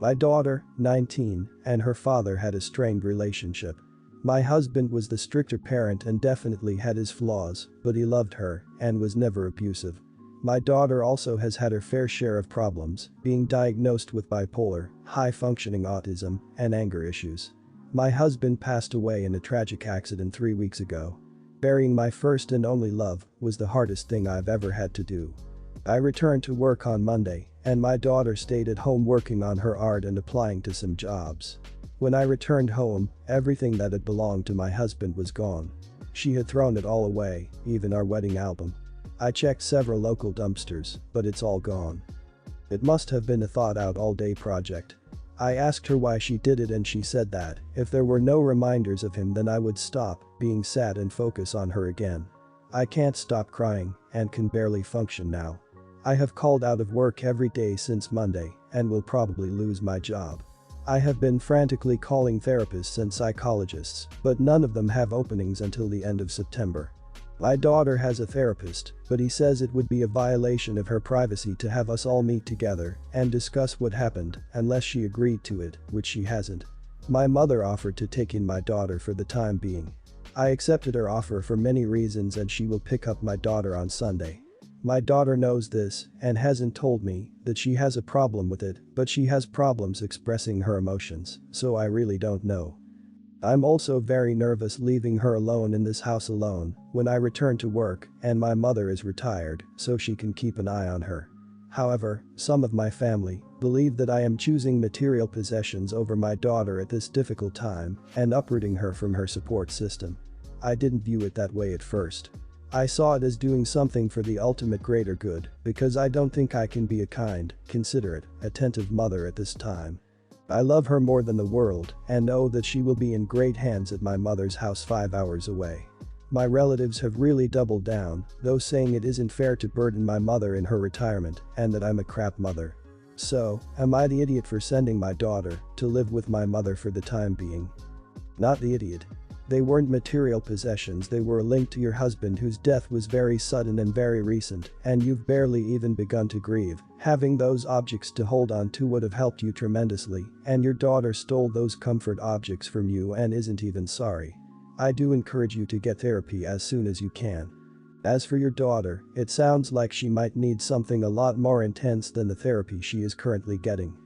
My daughter, 19, and her father had a strained relationship. My husband was the stricter parent and definitely had his flaws, but he loved her and was never abusive. My daughter also has had her fair share of problems, being diagnosed with bipolar, high-functioning autism, and anger issues. My husband passed away in a tragic accident 3 weeks ago. Burying my first and only love was the hardest thing I've ever had to do. I returned to work on Monday, and my daughter stayed at home working on her art and applying to some jobs. When I returned home, everything that had belonged to my husband was gone. She had thrown it all away, even our wedding album. I checked several local dumpsters, but it's all gone. It must have been a thought-out all-day project. I asked her why she did it and she said that, if there were no reminders of him then I would stop being sad and focus on her again. I can't stop crying and can barely function now. I have called out of work every day since Monday and will probably lose my job. I have been frantically calling therapists and psychologists, but none of them have openings until the end of September. My daughter has a therapist, but he says it would be a violation of her privacy to have us all meet together and discuss what happened unless she agreed to it, which she hasn't. My mother offered to take in my daughter for the time being. I accepted her offer for many reasons and she will pick up my daughter on Sunday. My daughter knows this and hasn't told me that she has a problem with it, but she has problems expressing her emotions, so I really don't know. I'm also very nervous leaving her alone in this house alone when I return to work and my mother is retired so she can keep an eye on her. However, some of my family believe that I am choosing material possessions over my daughter at this difficult time and uprooting her from her support system. I didn't view it that way at first. I saw it as doing something for the ultimate greater good because I don't think I can be a kind, considerate, attentive mother at this time. I love her more than the world and know that she will be in great hands at my mother's house 5 hours away. My relatives have really doubled down, though saying it isn't fair to burden my mother in her retirement and that I'm a crap mother. So, am I the idiot for sending my daughter to live with my mother for the time being? Not the idiot. They weren't material possessions, they were a link to your husband whose death was very sudden and very recent, and you've barely even begun to grieve. Having those objects to hold on to would have helped you tremendously, and your daughter stole those comfort objects from you and isn't even sorry. I do encourage you to get therapy as soon as you can. As for your daughter, it sounds like she might need something a lot more intense than the therapy she is currently getting.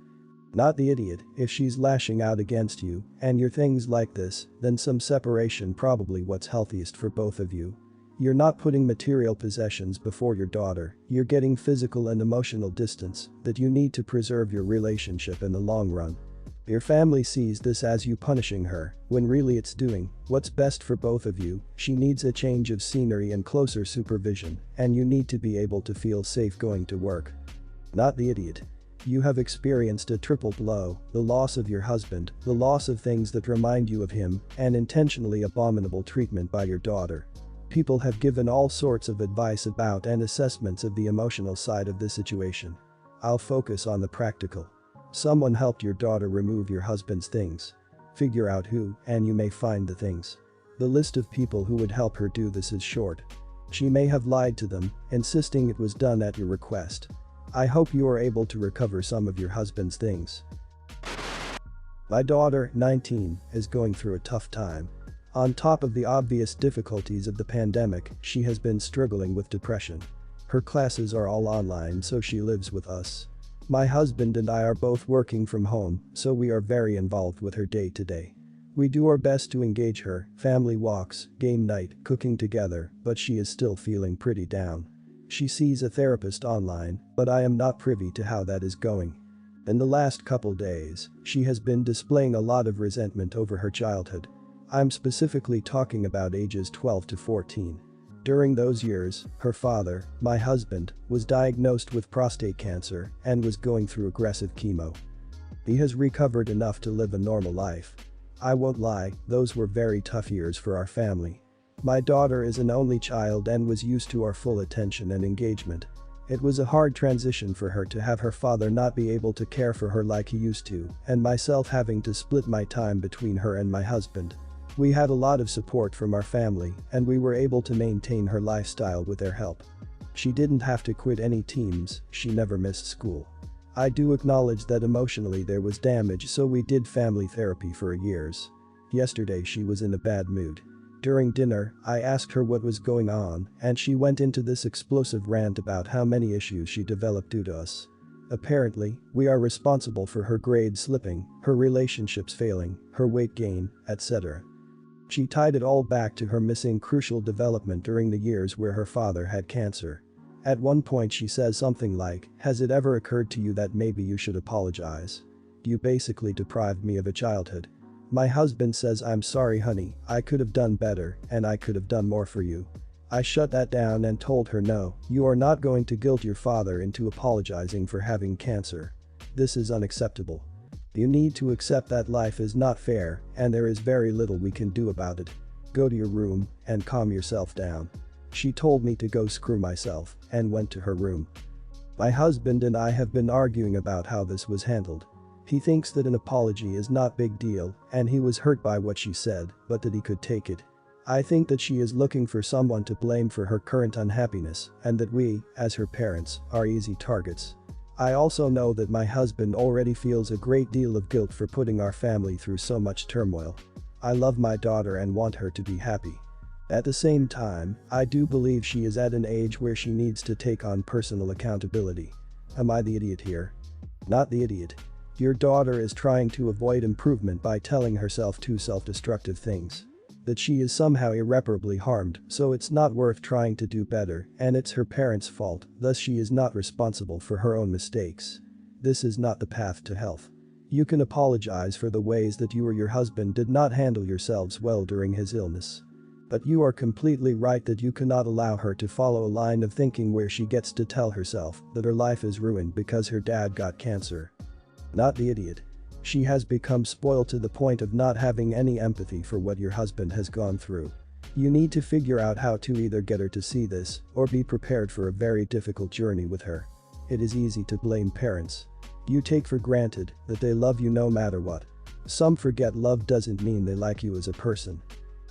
Not the idiot, if she's lashing out against you and your things like this, then some separation probably what's healthiest for both of you. You're not putting material possessions before your daughter, you're getting physical and emotional distance that you need to preserve your relationship in the long run. Your family sees this as you punishing her, when really it's doing what's best for both of you. She needs a change of scenery and closer supervision, and you need to be able to feel safe going to work. Not the idiot. You have experienced a triple blow, the loss of your husband, the loss of things that remind you of him, and intentionally abominable treatment by your daughter. People have given all sorts of advice about and assessments of the emotional side of this situation. I'll focus on the practical. Someone helped your daughter remove your husband's things. Figure out who, and you may find the things. The list of people who would help her do this is short. She may have lied to them, insisting it was done at your request. I hope you are able to recover some of your husband's things. My daughter, 19, is going through a tough time. On top of the obvious difficulties of the pandemic, she has been struggling with depression. Her classes are all online, so she lives with us. My husband and I are both working from home, so we are very involved with her day to day. We do our best to engage her, family walks, game night, cooking together, but she is still feeling pretty down. She sees a therapist online, but I am not privy to how that is going. In the last couple days, she has been displaying a lot of resentment over her childhood. I'm specifically talking about ages 12 to 14. During those years, her father, my husband, was diagnosed with prostate cancer and was going through aggressive chemo. He has recovered enough to live a normal life. I won't lie, those were very tough years for our family. My daughter is an only child and was used to our full attention and engagement. It was a hard transition for her to have her father not be able to care for her like he used to, and myself having to split my time between her and my husband. We had a lot of support from our family, and we were able to maintain her lifestyle with their help. She didn't have to quit any teams, she never missed school. I do acknowledge that emotionally there was damage, so we did family therapy for years. Yesterday she was in a bad mood. During dinner, I asked her what was going on, and she went into this explosive rant about how many issues she developed due to us. Apparently, we are responsible for her grades slipping, her relationships failing, her weight gain, etc. She tied it all back to her missing crucial development during the years where her father had cancer. At one point she says something like, "Has it ever occurred to you that maybe you should apologize? You basically deprived me of a childhood." My husband says, "I'm sorry honey, I could have done better and I could have done more for you." I shut that down and told her, "No, you are not going to guilt your father into apologizing for having cancer. This is unacceptable. You need to accept that life is not fair and there is very little we can do about it. Go to your room and calm yourself down." She told me to go screw myself and went to her room. My husband and I have been arguing about how this was handled. He thinks that an apology is not big deal and he was hurt by what she said, but that he could take it. I think that she is looking for someone to blame for her current unhappiness and that we, as her parents, are easy targets. I also know that my husband already feels a great deal of guilt for putting our family through so much turmoil. I love my daughter and want her to be happy. At the same time, I do believe she is at an age where she needs to take on personal accountability. Am I the idiot here? Not the idiot. Your daughter is trying to avoid improvement by telling herself two self-destructive things. That she is somehow irreparably harmed, so it's not worth trying to do better, and it's her parents' fault, thus she is not responsible for her own mistakes. This is not the path to health. You can apologize for the ways that you or your husband did not handle yourselves well during his illness. But you are completely right that you cannot allow her to follow a line of thinking where she gets to tell herself that her life is ruined because her dad got cancer. Not the idiot. She has become spoiled to the point of not having any empathy for what your husband has gone through. You need to figure out how to either get her to see this or be prepared for a very difficult journey with her. It is easy to blame parents. You take for granted that they love you no matter what. Some forget love doesn't mean they like you as a person.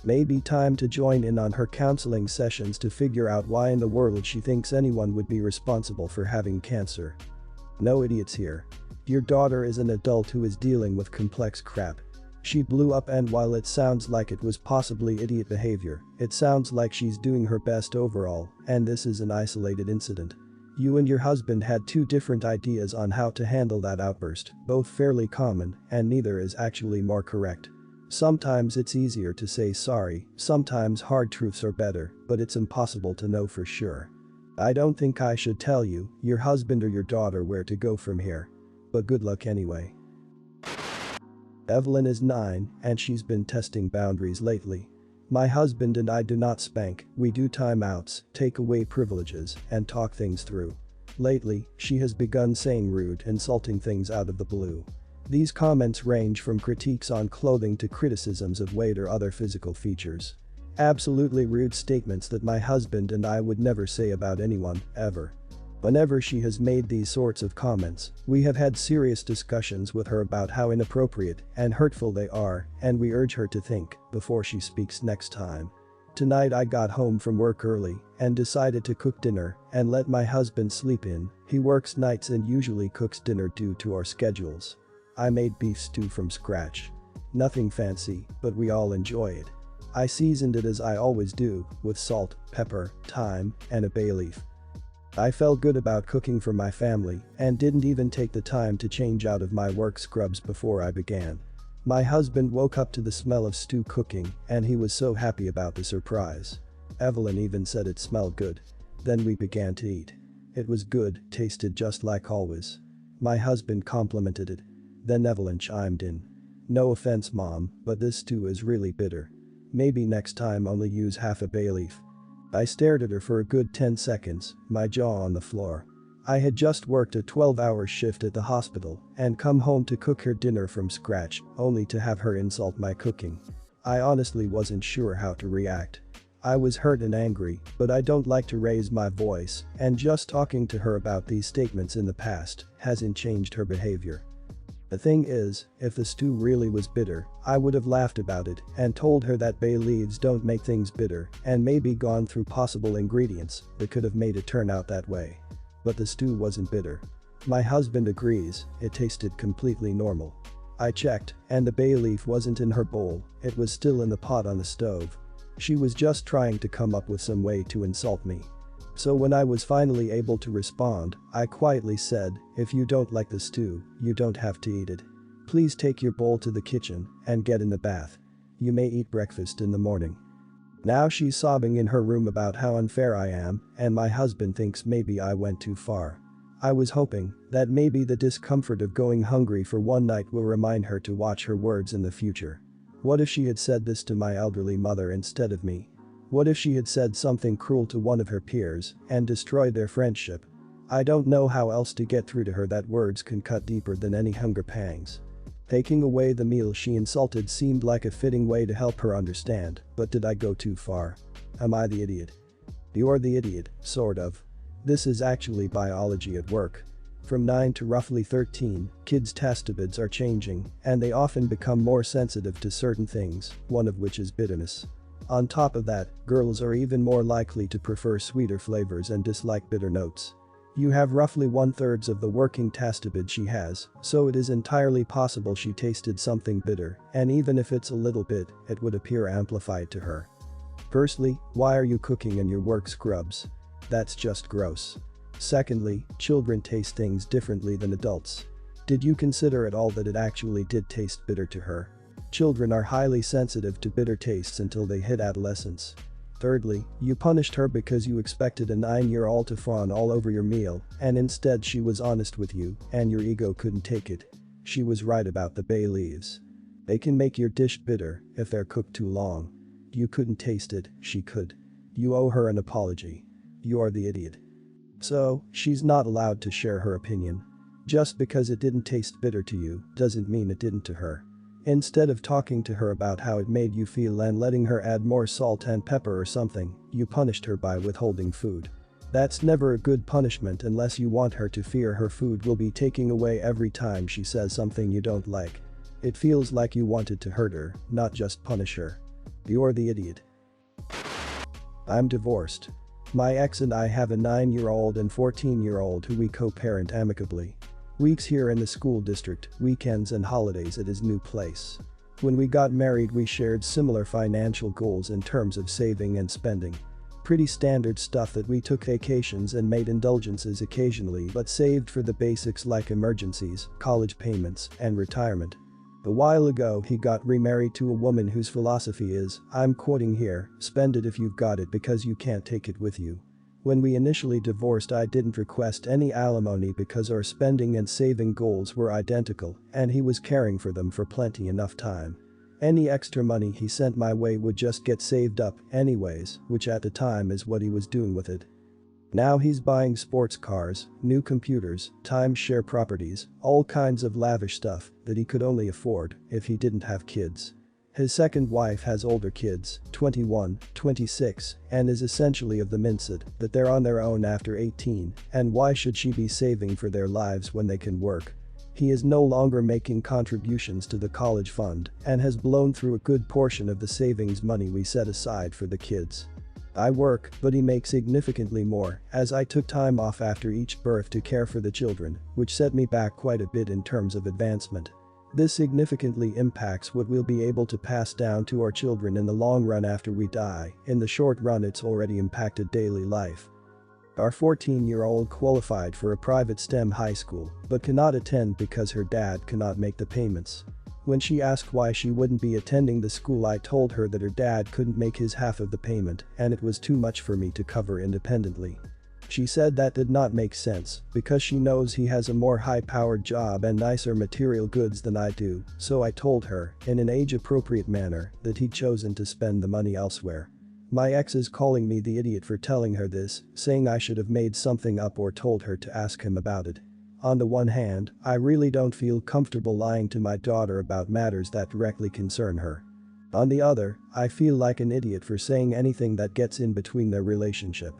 Maybe time to join in on her counseling sessions to figure out why in the world she thinks anyone would be responsible for having cancer. No idiots here. Your daughter is an adult who is dealing with complex crap. She blew up, and while it sounds like it was possibly idiot behavior, it sounds like she's doing her best overall, and this is an isolated incident. You and your husband had two different ideas on how to handle that outburst, both fairly common, and neither is actually more correct. Sometimes it's easier to say sorry, sometimes hard truths are better, but it's impossible to know for sure. I don't think I should tell you, your husband or your daughter, where to go from here. But good luck anyway. Evelyn is 9 and she's been testing boundaries lately. My husband and I do not spank, we do timeouts, take away privileges, and talk things through. Lately, she has begun saying rude, insulting things out of the blue. These comments range from critiques on clothing to criticisms of weight or other physical features. Absolutely rude statements that my husband and I would never say about anyone, ever. Whenever she has made these sorts of comments, we have had serious discussions with her about how inappropriate and hurtful they are, and we urge her to think before she speaks next time. Tonight I got home from work early and decided to cook dinner and let my husband sleep in. He works nights and usually cooks dinner due to our schedules. I made beef stew from scratch. Nothing fancy, but we all enjoy it. I seasoned it as I always do, with salt, pepper, thyme, and a bay leaf. I felt good about cooking for my family and didn't even take the time to change out of my work scrubs before I began. My husband woke up to the smell of stew cooking and he was so happy about the surprise. Evelyn even said it smelled good. Then we began to eat. It was good, tasted just like always. My husband complimented it. Then Evelyn chimed in. "No offense, Mom, but this stew is really bitter. Maybe next time only use half a bay leaf." I stared at her for a good 10 seconds, my jaw on the floor. I had just worked a 12-hour shift at the hospital and come home to cook her dinner from scratch, only to have her insult my cooking. I honestly wasn't sure how to react. I was hurt and angry, but I don't like to raise my voice, and just talking to her about these statements in the past hasn't changed her behavior. The thing is, if the stew really was bitter, I would have laughed about it and told her that bay leaves don't make things bitter and maybe gone through possible ingredients that could have made it turn out that way. But the stew wasn't bitter. My husband agrees, it tasted completely normal. I checked, and the bay leaf wasn't in her bowl, it was still in the pot on the stove. She was just trying to come up with some way to insult me. So when I was finally able to respond, I quietly said, if you don't like the stew, you don't have to eat it. Please take your bowl to the kitchen and get in the bath. You may eat breakfast in the morning. Now she's sobbing in her room about how unfair I am, and my husband thinks maybe I went too far. I was hoping that maybe the discomfort of going hungry for one night will remind her to watch her words in the future. What if she had said this to my elderly mother instead of me? What if she had said something cruel to one of her peers and destroyed their friendship? I don't know how else to get through to her that words can cut deeper than any hunger pangs. Taking away the meal she insulted seemed like a fitting way to help her understand, but did I go too far? Am I the idiot? You're the idiot, sort of. This is actually biology at work. From 9 to roughly 13, kids' testibids are changing, and they often become more sensitive to certain things, one of which is bitterness. On top of that, girls are even more likely to prefer sweeter flavors and dislike bitter notes. You have roughly 1/3 of the working testibid she has, so it is entirely possible she tasted something bitter, and even if it's a little bit, it would appear amplified to her. Firstly, why are you cooking in your work scrubs? That's just gross. Secondly, children taste things differently than adults. Did you consider at all that it actually did taste bitter to her? Children are highly sensitive to bitter tastes until they hit adolescence. Thirdly, you punished her because you expected a 9-year-old to fawn all over your meal, and instead she was honest with you, and your ego couldn't take it. She was right about the bay leaves. They can make your dish bitter if they're cooked too long. You couldn't taste it, she could. You owe her an apology. You're the idiot. So, she's not allowed to share her opinion. Just because it didn't taste bitter to you doesn't mean it didn't to her. Instead of talking to her about how it made you feel and letting her add more salt and pepper or something, you punished her by withholding food. That's never a good punishment unless you want her to fear her food will be taken away every time she says something you don't like. It feels like you wanted to hurt her, not just punish her. You're the idiot. I'm divorced. My ex and I have a 9-year-old and 14-year-old who we co-parent amicably. Weeks here in the school district, weekends and holidays at his new place. When we got married we shared similar financial goals in terms of saving and spending. Pretty standard stuff that we took vacations and made indulgences occasionally but saved for the basics like emergencies, college payments, and retirement. A while ago he got remarried to a woman whose philosophy is, I'm quoting here, spend it if you've got it because you can't take it with you. When we initially divorced I didn't request any alimony because our spending and saving goals were identical and he was caring for them for plenty enough time. Any extra money he sent my way would just get saved up anyways, which at the time is what he was doing with it. Now he's buying sports cars, new computers, timeshare properties, all kinds of lavish stuff that he could only afford if he didn't have kids. His second wife has older kids, 21, 26, and is essentially of the mindset that they're on their own after 18, and why should she be saving for their lives when they can work? He is no longer making contributions to the college fund and has blown through a good portion of the savings money we set aside for the kids. I work, but he makes significantly more, as I took time off after each birth to care for the children, which set me back quite a bit in terms of advancement. This significantly impacts what we'll be able to pass down to our children in the long run after we die. In the short run it's already impacted daily life. Our 14-year-old qualified for a private STEM high school, but cannot attend because her dad cannot make the payments. When she asked why she wouldn't be attending the school I told her that her dad couldn't make his half of the payment and it was too much for me to cover independently. She said that did not make sense because she knows he has a more high-powered job and nicer material goods than I do, so I told her, in an age-appropriate manner, that he'd chosen to spend the money elsewhere. My ex is calling me the idiot for telling her this, saying I should have made something up or told her to ask him about it. On the one hand, I really don't feel comfortable lying to my daughter about matters that directly concern her. On the other, I feel like an idiot for saying anything that gets in between their relationship.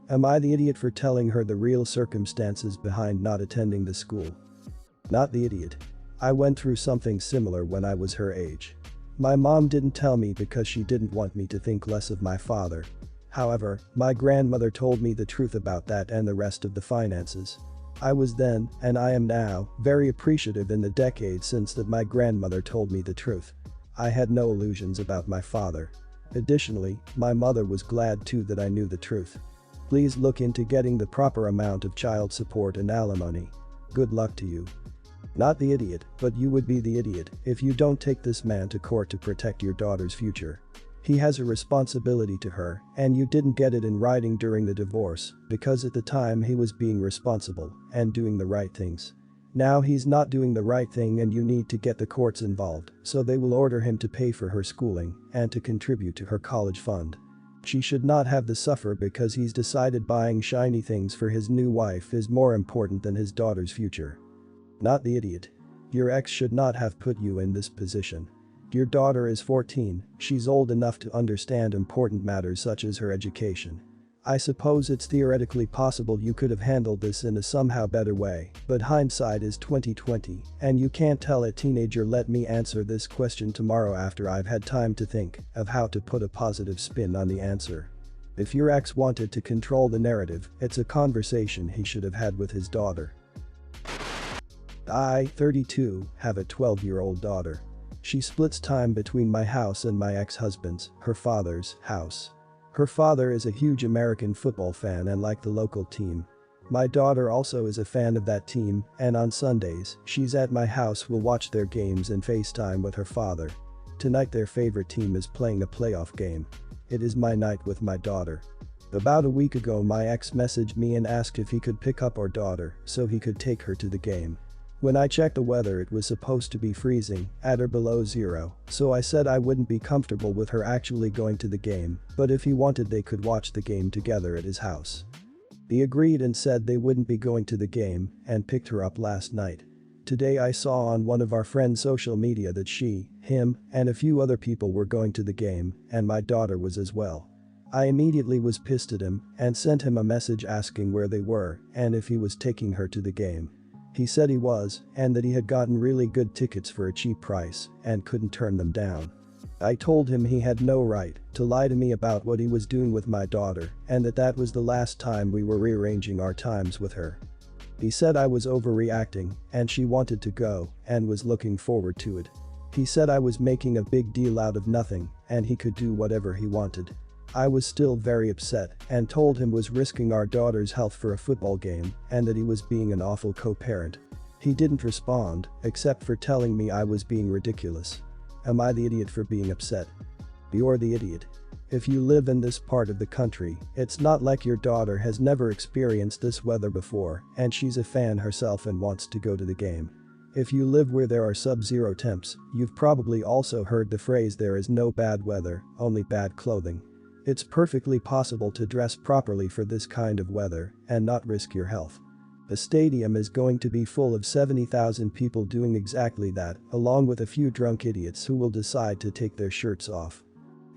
Am I the idiot for telling her the real circumstances behind not attending the school? Not the idiot. I went through something similar when I was her age. My mom didn't tell me because she didn't want me to think less of my father. However, my grandmother told me the truth about that and the rest of the finances. I was then, and I am now, very appreciative in the decades since that my grandmother told me the truth. I had no illusions about my father. Additionally, my mother was glad too that I knew the truth. Please look into getting the proper amount of child support and alimony. Good luck to you. Not the idiot, but you would be the idiot if you don't take this man to court to protect your daughter's future. He has a responsibility to her, and you didn't get it in writing during the divorce because at the time he was being responsible and doing the right things. Now he's not doing the right thing and you need to get the courts involved so they will order him to pay for her schooling and to contribute to her college fund. She should not have to suffer because he's decided buying shiny things for his new wife is more important than his daughter's future. Not the idiot. Your ex should not have put you in this position. Your daughter is 14, she's old enough to understand important matters such as her education. I suppose it's theoretically possible you could have handled this in a somehow better way, but hindsight is 20/20, and you can't tell a teenager let me answer this question tomorrow after I've had time to think of how to put a positive spin on the answer. If your ex wanted to control the narrative, it's a conversation he should have had with his daughter. I, 32, have a 12-year-old daughter. She splits time between my house and my ex-husband's, her father's, house. Her father is a huge American football fan and like the local team. My daughter also is a fan of that team, and on Sundays, she's at my house will watch their games and FaceTime with her father. Tonight their favorite team is playing a playoff game. It is my night with my daughter. About a week ago my ex messaged me and asked if he could pick up our daughter so he could take her to the game. When I checked the weather it was supposed to be freezing, at or below zero, so I said I wouldn't be comfortable with her actually going to the game, but if he wanted they could watch the game together at his house. He agreed and said they wouldn't be going to the game and picked her up last night. Today I saw on one of our friends' social media that she, him, and a few other people were going to the game, and my daughter was as well. I immediately was pissed at him and sent him a message asking where they were and if he was taking her to the game. He said he was, and that he had gotten really good tickets for a cheap price and couldn't turn them down. I told him he had no right to lie to me about what he was doing with my daughter and that was the last time we were rearranging our times with her. He said I was overreacting and she wanted to go and was looking forward to it. He said I was making a big deal out of nothing and he could do whatever he wanted. I was still very upset and told him was risking our daughter's health for a football game and that he was being an awful co-parent. He didn't respond, except for telling me I was being ridiculous. Am I the idiot for being upset? You're the idiot. If you live in this part of the country, it's not like your daughter has never experienced this weather before and she's a fan herself and wants to go to the game. If you live where there are sub-zero temps, you've probably also heard the phrase there is no bad weather, only bad clothing. It's perfectly possible to dress properly for this kind of weather and not risk your health. The stadium is going to be full of 70,000 people doing exactly that, along with a few drunk idiots who will decide to take their shirts off.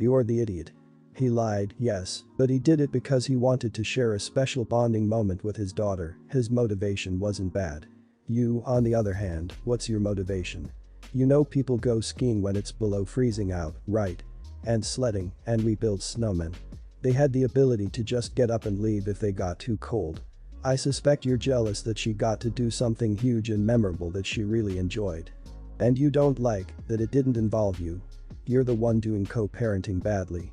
You're the idiot. He lied, yes, but he did it because he wanted to share a special bonding moment with his daughter. His motivation wasn't bad. You, on the other hand, what's your motivation? You know people go skiing when it's below freezing out, right? And sledding, and we build snowmen. They had the ability to just get up and leave if they got too cold. I suspect you're jealous that she got to do something huge and memorable that she really enjoyed. And you don't like that it didn't involve you. You're the one doing co-parenting badly.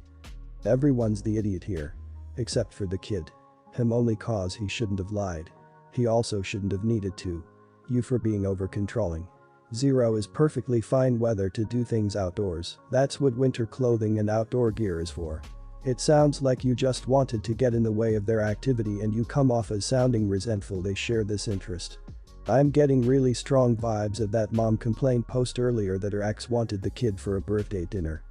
Everyone's the idiot here. Except for the kid. Him only cause he shouldn't have lied. He also shouldn't have needed to. You for being over-controlling. Zero is perfectly fine weather to do things outdoors, that's what winter clothing and outdoor gear is for. It sounds like you just wanted to get in the way of their activity and you come off as sounding resentful they share this interest. I'm getting really strong vibes of that mom complaint post earlier that her ex wanted the kid for a birthday dinner.